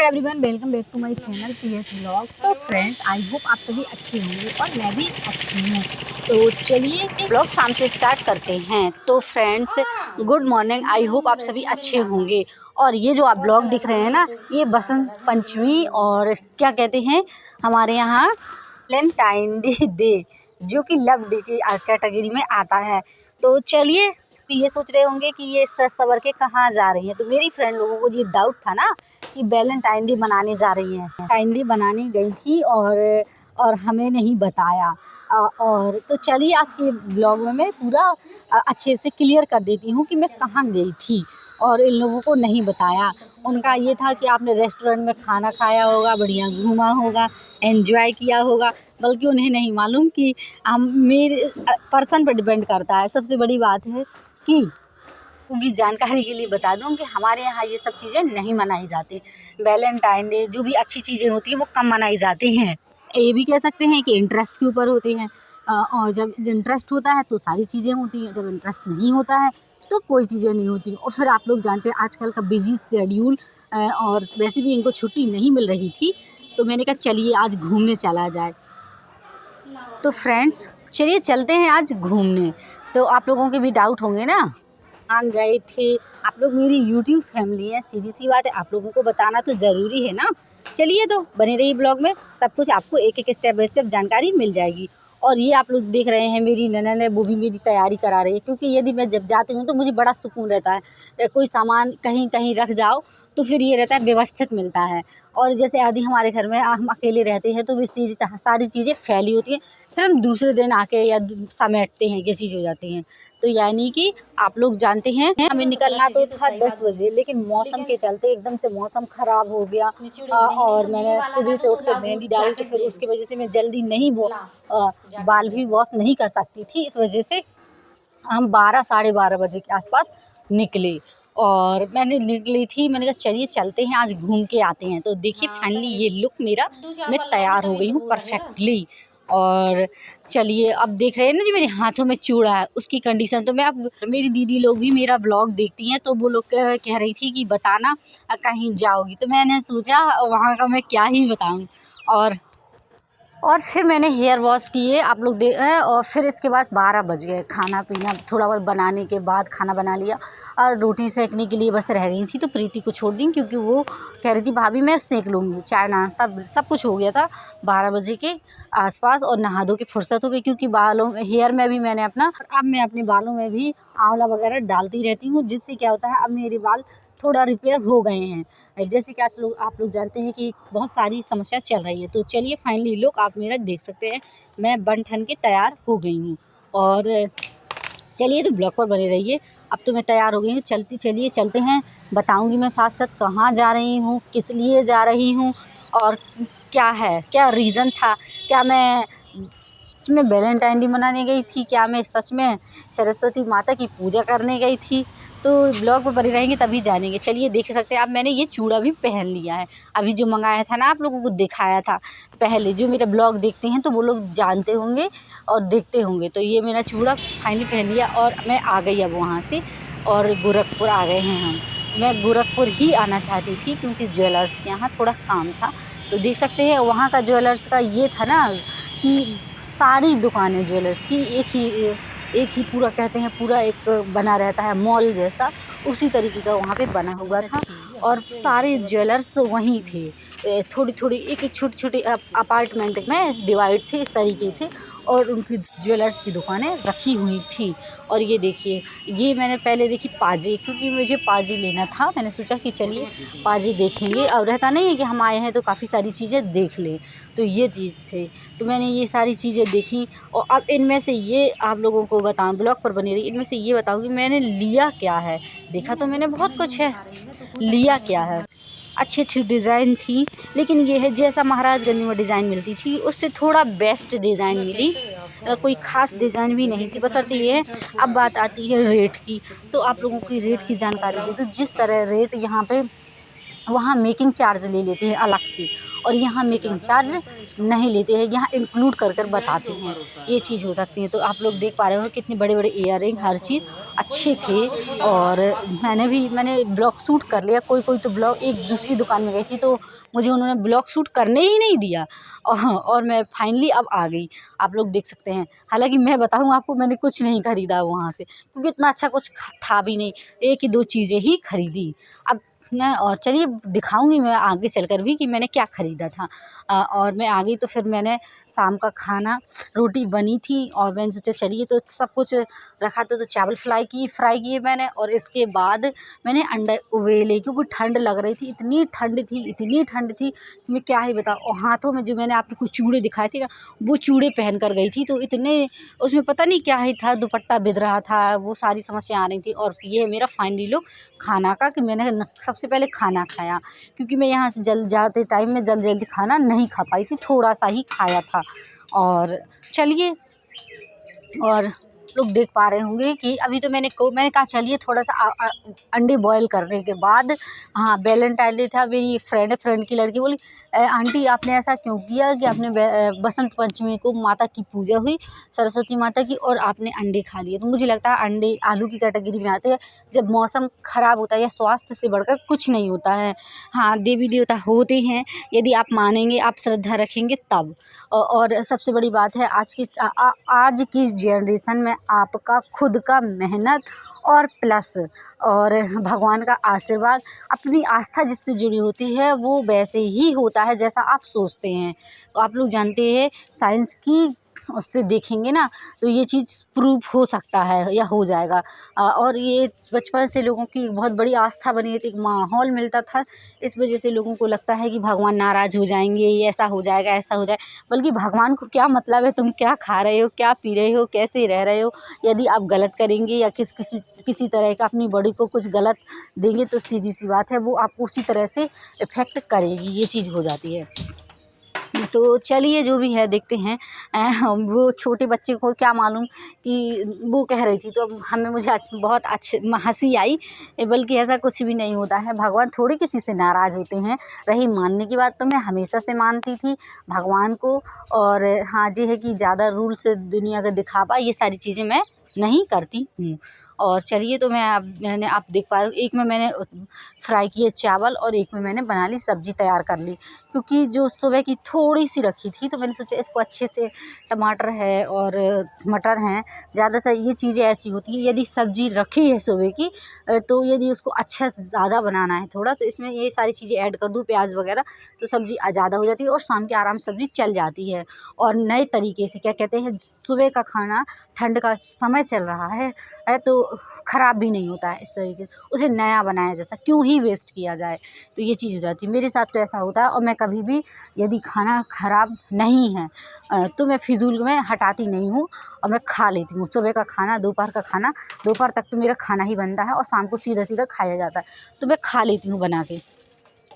Hello everyone, welcome back to my channel PS blog. तो friends, I hope आप सभी अच्छे होंगे और मैं भी अच्छी हूँ। तो चलिए ब्लॉग शाम से स्टार्ट करते हैं। तो फ्रेंड्स, गुड मॉर्निंग। आई होप आप सभी अच्छे होंगे। और ये जो आप ब्लॉग दिख रहे हैं ना, ये बसंत पंचमी और क्या कहते हैं हमारे यहाँ वैलेंटाइन डे, जो कि लव डे की कैटेगरी में आता है। तो चलिए, तो ये सोच रहे होंगे कि ये सज सवर के कहाँ जा रही हैं। तो मेरी फ्रेंड लोगों को ये डाउट था ना कि वैलेंटाइन डे मनाने जा रही हैं। वैलेंटाइन डे मनाने गई थी और हमें नहीं बताया। और तो चलिए, आज के ब्लॉग में मैं पूरा अच्छे से क्लियर कर देती हूँ कि मैं कहाँ गई थी और इन लोगों को नहीं बताया। उनका ये था कि आपने रेस्टोरेंट में खाना खाया होगा, बढ़िया घूमा होगा, एंजॉय किया होगा, बल्कि उन्हें नहीं मालूम कि हम मेरे पर्सन पर डिपेंड करता है। सबसे बड़ी बात है कि पूरी जानकारी के लिए बता दूं कि हमारे यहाँ ये सब चीज़ें नहीं मनाई जाती। वैलेंटाइन डे जो भी अच्छी चीज़ें होती हैं वो कम मनाई जाती हैं। ये भी कह सकते हैं कि इंटरेस्ट के ऊपर होते हैं। और जब इंटरेस्ट होता है तो सारी चीज़ें होती हैं, जब इंटरेस्ट नहीं होता है तो कोई चीज़ें नहीं होती। और फिर आप लोग जानते हैं आजकल का बिजी शेड्यूल, और वैसे भी इनको छुट्टी नहीं मिल रही थी, तो मैंने कहा चलिए आज घूमने चला जाए। तो फ्रेंड्स, चलिए चलते हैं आज घूमने। तो आप लोगों के भी डाउट होंगे ना, कहाँ गए थे आप लोग। मेरी यूट्यूब फैमिली है, सीधी सी बात है, आप लोगों को बताना तो ज़रूरी है ना। चलिए, तो बने रहिए ब्लॉग में, सब कुछ आपको एक एक स्टेप बाय स्टेप जानकारी मिल जाएगी। और ये आप लोग देख रहे हैं मेरी ननद है, वो भी मेरी तैयारी करा रही है, क्योंकि यदि मैं जब जाती हूँ तो मुझे बड़ा सुकून रहता है। कोई सामान कहीं कहीं रख जाओ तो फिर ये रहता है व्यवस्थित मिलता है। और जैसे आदि हमारे घर में हम अकेले रहते हैं तो भी सारी चीज़ें फैली होती हैं, फिर हम दूसरे दिन आके या समेटते हैं, ये चीज़ हो जाती हैं। तो यानी कि आप लोग जानते हैं हमें निकलना तो था 10 बजे, लेकिन मौसम के चलते एकदम से मौसम ख़राब हो गया। और मैंने सुबह से उठ कर मेहंदी डाली, तो फिर उसकी वजह से मैं जल्दी नहीं बाल भी वॉश नहीं कर सकती थी। इस वजह से हम 12 साढ़े 12 बजे के आसपास निकले। और मैंने निकली थी, मैंने कहा चलिए चलते हैं आज घूम के आते हैं। तो देखिए फाइनली ये लुक मेरा, मैं तैयार हो गई हूँ परफेक्टली। और चलिए, अब देख रहे हैं ना जो मेरे हाथों में चूड़ा है उसकी कंडीशन। तो मैं अब, मेरी दीदी लोग भी मेरा ब्लॉग देखती हैं, तो वो लोग कह रही थी कि बताना कहीं जाओगी। तो मैंने सोचा वहाँ का मैं क्या ही बताऊँ। और फिर मैंने हेयर वॉश किए, आप लोग और फिर इसके बाद 12 बज गए। खाना पीना थोड़ा बहुत बनाने के बाद खाना बना लिया और रोटी सेकने के लिए बस रह गई थी, तो प्रीति को छोड़ दी, क्योंकि वो कह रही थी भाभी मैं सेक लूँगी। चाय नाश्ता सब कुछ हो गया था 12 बजे के आसपास, और नहा धो के फुर्सत हो गई, क्योंकि बालों हेयर में भी मैंने अब मैं अपने बालों में भी आंवला वगैरह डालती रहती हूँ, जिससे क्या होता है अब मेरे बाल थोड़ा रिपेयर हो गए हैं। जैसे कि आप लोग जानते हैं कि बहुत सारी समस्या चल रही है। तो चलिए फाइनली लुक आप मेरा देख सकते हैं, मैं बन ठन के तैयार हो गई हूँ। और चलिए, तो ब्लॉग पर बने रहिए। अब तो मैं तैयार हो गई हूँ, चलिए चलते हैं। बताऊँगी मैं साथ साथ कहाँ जा रही हूँ, किस लिए जा रही हूँ, और क्या रीज़न था। क्या मैं सच में वैलेंटाइन डे मनाने गई थी, क्या मैं सच में सरस्वती माता की पूजा करने गई थी। तो ब्लॉग में बने रहेंगे तभी जानेंगे। चलिए, देख सकते हैं अब मैंने ये चूड़ा भी पहन लिया है। अभी जो मंगाया था ना, आप लोगों को दिखाया था पहले, जो मेरा ब्लॉग देखते हैं तो वो लोग जानते होंगे और देखते होंगे। तो ये मेरा चूड़ा फाइनली पहन लिया और मैं आ गई अब वहाँ से, और गोरखपुर आ गए हैं हम। मैं गोरखपुर ही आना चाहती थी क्योंकि ज्वेलर्स के यहाँ थोड़ा काम था। तो देख सकते हैं वहाँ का ज्वेलर्स का ये था ना कि सारी दुकानें ज्वेलर्स की एक ही पूरा कहते हैं, पूरा एक बना रहता है मॉल जैसा, उसी तरीके का वहाँ पे बना हुआ था। और सारे ज्वेलर्स वहीं थे, थोड़ी थोड़ी एक एक छोटी छोटी अपार्टमेंट में डिवाइड थे, इस तरीके थे, और उनकी ज्वेलर्स की दुकानें रखी हुई थी। और ये देखिए, ये मैंने पहले देखी पाजे, क्योंकि मुझे पाजे लेना था। मैंने सोचा कि चलिए पाजे देखेंगे, और रहता नहीं है कि हम आए हैं तो काफ़ी सारी चीज़ें देख लें। तो ये चीज़ थे, तो मैंने ये सारी चीज़ें देखी। और अब इनमें से ये आप लोगों को बताऊँ, ब्लॉग पर बनी रही, इनमें से ये बताऊँगी मैंने लिया क्या है। देखा तो मैंने बहुत कुछ है, लिया क्या है। अच्छी अच्छी डिज़ाइन थी, लेकिन ये है जैसा महाराजगंज में डिज़ाइन मिलती थी उससे थोड़ा बेस्ट डिज़ाइन मिली। कोई ख़ास डिज़ाइन भी नहीं थी, बशर्ते ये है। अब बात आती है रेट की, तो आप लोगों की रेट की जानकारी दे दूँ। जिस तरह रेट यहाँ पे वहाँ मेकिंग चार्ज ले लेते हैं अलग से, और यहाँ मेकिंग चार्ज नहीं लेते हैं, यहाँ इंक्लूड कर कर बताते हैं। ये चीज़ हो सकती है। तो आप लोग देख पा रहे हो कितने बड़े बड़े इयररिंग, हर चीज़ अच्छे थे। और मैंने ब्लॉग शूट कर लिया। कोई कोई तो ब्लॉग, एक दूसरी दुकान में गई थी तो मुझे उन्होंने ब्लॉग शूट करने ही नहीं दिया। और मैं फाइनली अब आ गई, आप लोग देख सकते हैं। हालांकि मैं बताऊँ आपको, मैंने कुछ नहीं खरीदा वहाँ से, क्योंकि इतना अच्छा कुछ था भी नहीं। एक ही दो चीज़ें ही खरीदी। अब मैं, और चलिए दिखाऊंगी मैं आगे चलकर भी कि मैंने क्या ख़रीदा था। और मैं आ गई तो फिर मैंने शाम का खाना, रोटी बनी थी और मैंने सोचा चलिए, तो सब कुछ रखा था, तो चावल फ्राई किए मैंने। और इसके बाद मैंने अंडे उबेले, क्योंकि ठंड लग रही थी, इतनी ठंड थी कि मैं क्या ही बताऊँ। और हाथों में जो मैंने आपको चूड़े दिखाए थे ना, वो चूड़े पहन कर गई थी, तो इतने उसमें पता नहीं क्या ही था, दुपट्टा बिध रहा था, वो सारी समस्या आ रही थी। और ये मेरा फाइनली लुक खाना का, कि मैंने सबसे पहले खाना खाया, क्योंकि मैं यहाँ से जाते टाइम में जल्दी खाना नहीं खा पाई थी, थोड़ा सा ही खाया था। और चलिए, और लोग देख पा रहे होंगे कि अभी तो मैंने कहा चलिए थोड़ा सा अंडे बॉयल करने के बाद, हाँ वैलेंटाइन डे था, मेरी फ्रेंड की लड़की बोली, आंटी आपने ऐसा क्यों किया कि आपने बसंत पंचमी को माता की पूजा हुई, सरस्वती माता की, और आपने अंडे खा लिए। तो मुझे लगता है अंडे आलू की कैटेगरी में आते हैं। जब मौसम ख़राब होता है या स्वास्थ्य से बढ़कर कुछ नहीं होता है। हाँ, देवी देवता होते हैं, यदि आप मानेंगे, आप श्रद्धा रखेंगे तब। और सबसे बड़ी बात है, आज की जनरेशन में आपका खुद का मेहनत और प्लस और भगवान का आशीर्वाद, अपनी आस्था जिससे जुड़ी होती है, वो वैसे ही होता है जैसा आप सोचते हैं। तो आप लोग जानते हैं, साइंस की उससे देखेंगे ना, तो ये चीज़ प्रूफ हो सकता है या हो जाएगा। और ये बचपन से लोगों की बहुत बड़ी आस्था बनी थी, एक माहौल मिलता था। इस वजह से लोगों को लगता है कि भगवान नाराज़ हो जाएंगे, ये ऐसा हो जाएगा, ऐसा हो जाए। बल्कि भगवान को क्या मतलब है तुम क्या खा रहे हो, क्या पी रहे हो, कैसे रह रहे हो। यदि आप गलत करेंगे या किसी तरह का अपनी बॉडी को कुछ गलत देंगे, तो सीधी सी बात है, वो आपको उसी तरह से इफ़ेक्ट करेगी। ये चीज़ हो जाती है। तो चलिए, जो भी है देखते हैं। वो छोटे बच्चे को क्या मालूम कि वो कह रही थी, तो मुझे आज बहुत हंसी आई। बल्कि ऐसा कुछ भी नहीं होता है, भगवान थोड़ी किसी से नाराज़ होते हैं। रही मानने की बात, तो मैं हमेशा से मानती थी भगवान को। और हाँ, ये है कि ज़्यादा रूल से दुनिया का दिखावा, ये सारी चीज़ें मैं नहीं करती हूँ। और चलिए, तो मैंने आप देख पा रहे हो, एक में मैंने फ्राई किए चावल और एक में मैंने बना ली सब्ज़ी, तैयार कर ली। क्योंकि जो सुबह की थोड़ी सी रखी थी, तो मैंने सोचा इसको अच्छे से, टमाटर है और मटर हैं, ज़्यादातर ये चीज़ें ऐसी होती हैं, यदि सब्ज़ी रखी है सुबह की, तो यदि उसको अच्छा से ज़्यादा बनाना है थोड़ा, तो इसमें ये सारी चीज़ें ऐड कर दूँ, प्याज वगैरह, तो सब्ज़ी ज़्यादा हो जाती है और शाम के आराम से सब्ज़ी चल जाती है। और नए तरीके से, क्या कहते हैं, सुबह का खाना, ठंड का समय चल रहा है, तो ख़राब भी नहीं होता है। इस तरीके से उसे नया बनाया, जैसा क्यों ही वेस्ट किया जाए। तो ये चीज़ हो जाती है, मेरे साथ तो ऐसा होता है। और मैं कभी भी, यदि खाना ख़राब नहीं है, तो मैं फिजूल में हटाती नहीं हूँ और मैं खा लेती हूँ। सुबह का खाना, दोपहर का खाना, दोपहर तक तो मेरा खाना ही बनता है और शाम को सीधा सीधा खाया जाता है, तो मैं खा लेती हूँ बना के।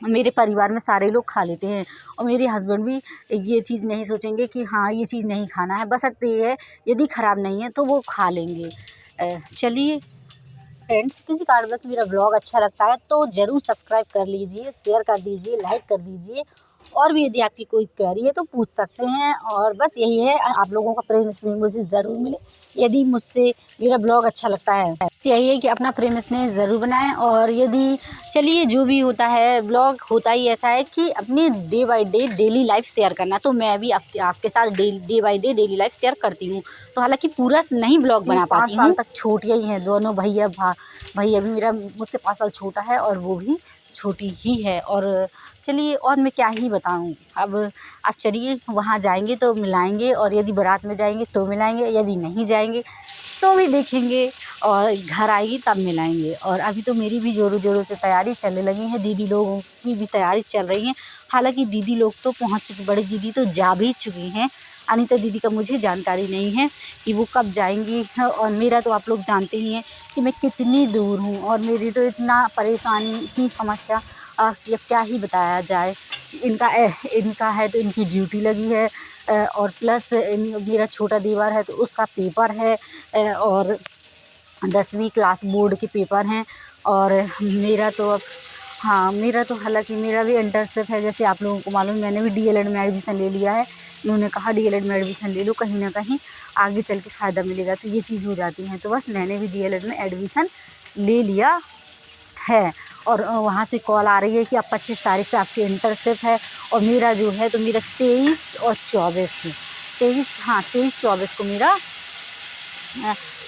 मेरे परिवार में सारे लोग खा लेते हैं और मेरे हस्बैंड भी ये चीज़ नहीं सोचेंगे कि हाँ, ये चीज़ नहीं खाना है, बशर्ते ये है यदि ख़राब नहीं है तो वो खा लेंगे। चलिए फ्रेंड्स, किसी कारणवश मेरा ब्लॉग अच्छा लगता है तो ज़रूर सब्सक्राइब कर लीजिए, शेयर कर दीजिए, लाइक कर दीजिए। और भी यदि आपकी कोई क्वेरी है तो पूछ सकते हैं। और बस यही है, आप लोगों का प्रेम स्नेह मुझे ज़रूर मिले। यदि मुझसे मेरा ब्लॉग अच्छा लगता है, तो यही है कि अपना प्रेम स्नेह ज़रूर बनाएं। और यदि, चलिए, जो भी होता है, ब्लॉग होता ही ऐसा है कि अपनी day by day daily life share करना। तो मैं भी आपके साथ day by day daily life share करती हूँ। तो हालांकि पूरा नहीं ब्लॉग बना पाती हूँ। 5 साल तक छोटियाँ ही हैं दोनों भैया भी, मेरा मुझसे 5 साल छोटा है और वो भी छोटी ही है। और चलिए, और मैं क्या ही बताऊँ। अब आप चलिए, वहाँ जाएंगे तो मिलाएंगे, और यदि बारात में जाएंगे तो मिलाएंगे, यदि नहीं जाएंगे तो भी देखेंगे, और घर आएगी तब मिलाएंगे। और अभी तो मेरी भी ज़ोरों ज़ोरों से तैयारी चलने लगी है, दीदी लोगों की भी तैयारी चल रही है। हालांकि दीदी लोग तो पहुँच चुकी, बड़ी दीदी तो जा भी चुकी हैं। अनीता दीदी का मुझे जानकारी नहीं है कि वो कब जाएंगी। और मेरा तो आप लोग जानते ही हैं कि मैं कितनी दूर हूँ, और मेरी तो इतना परेशानी, इतनी समस्या, ये क्या ही बताया जाए। इनका है तो इनकी ड्यूटी लगी है, और प्लस मेरा छोटा देवर है तो उसका पेपर है, और 10वीं क्लास बोर्ड के पेपर हैं। और मेरा तो अब, हाँ, मेरा तो हालाँकि मेरा भी इंटर्नशिप है, जैसे आप लोगों को मालूम, मैंने भी डीएलएड में एडमिशन ले लिया है। उन्होंने कहा डीएलएड में एडमिशन ले लो, कहीं न कहीं आगे चल के फ़ायदा मिलेगा, तो ये चीज़ हो जाती है। तो बस मैंने भी डीएलएड में एडमिशन ले लिया है और वहाँ से कॉल आ रही है कि अब 25 तारीख से आपकी इंटर्नशिप है और मेरा जो है तो मेरा 23 और 24 23, हाँ 23-24 को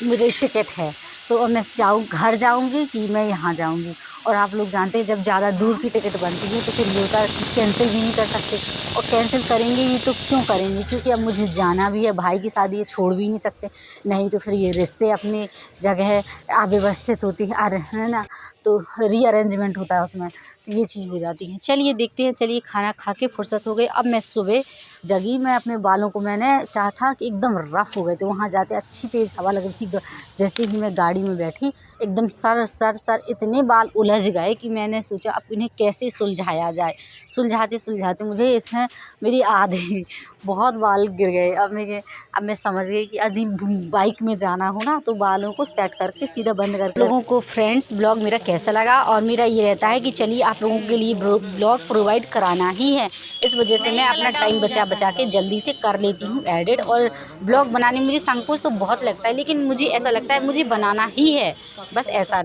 मेरी टिकट है। तो अब मैं घर जाऊँगी कि मैं यहाँ जाऊँगी। और आप लोग जानते हैं जब ज़्यादा दूर की टिकट बनती है तो फिर ये होता है कि कैंसिल भी नहीं कर सकते, और कैंसिल करेंगे ही तो क्यों करेंगे, क्योंकि अब मुझे जाना भी है, भाई की शादी है, छोड़ भी नहीं सकते, नहीं तो फिर ये रिश्ते अपनी जगह अव्यवस्थित होती है ना, तो रीअरेंजमेंट होता है उसमें, तो ये चीज़ हो जाती है। चलिए देखते हैं, चलिए खाना खा के फुर्सत हो गई। अब मैं सुबह जगी, मैं अपने बालों को मैंने कहा था कि एकदम रफ़ हो गए थे, वहाँ जाते अच्छी तेज़ हवा लग रही थी। जैसे ही मैं गाड़ी में बैठी एकदम सर इतने बाल उलझ गए कि मैंने सोचा अब इन्हें कैसे सुलझाया जाए। सुलझाते मुझे इसमें मेरी आधे बहुत बाल गिर गए। अब मैं समझ गई कि यदि बाइक में जाना हो ना तो बालों को सेट करके सीधा बंद करके। लोगों को फ्रेंड्स ब्लॉग मेरा कैसा लगा, और मेरा ये रहता है कि चलिए आप लोगों के लिए ब्लॉग प्रोवाइड कराना ही है, इस वजह से मैं अपना टाइम बचा के जल्दी से कर लेती हूँ एडिट। और ब्लॉग बनाने में मुझे संकोच तो बहुत लगता है, लेकिन मुझे ऐसा लगता है मुझे बनाना ही है, बस ऐसा।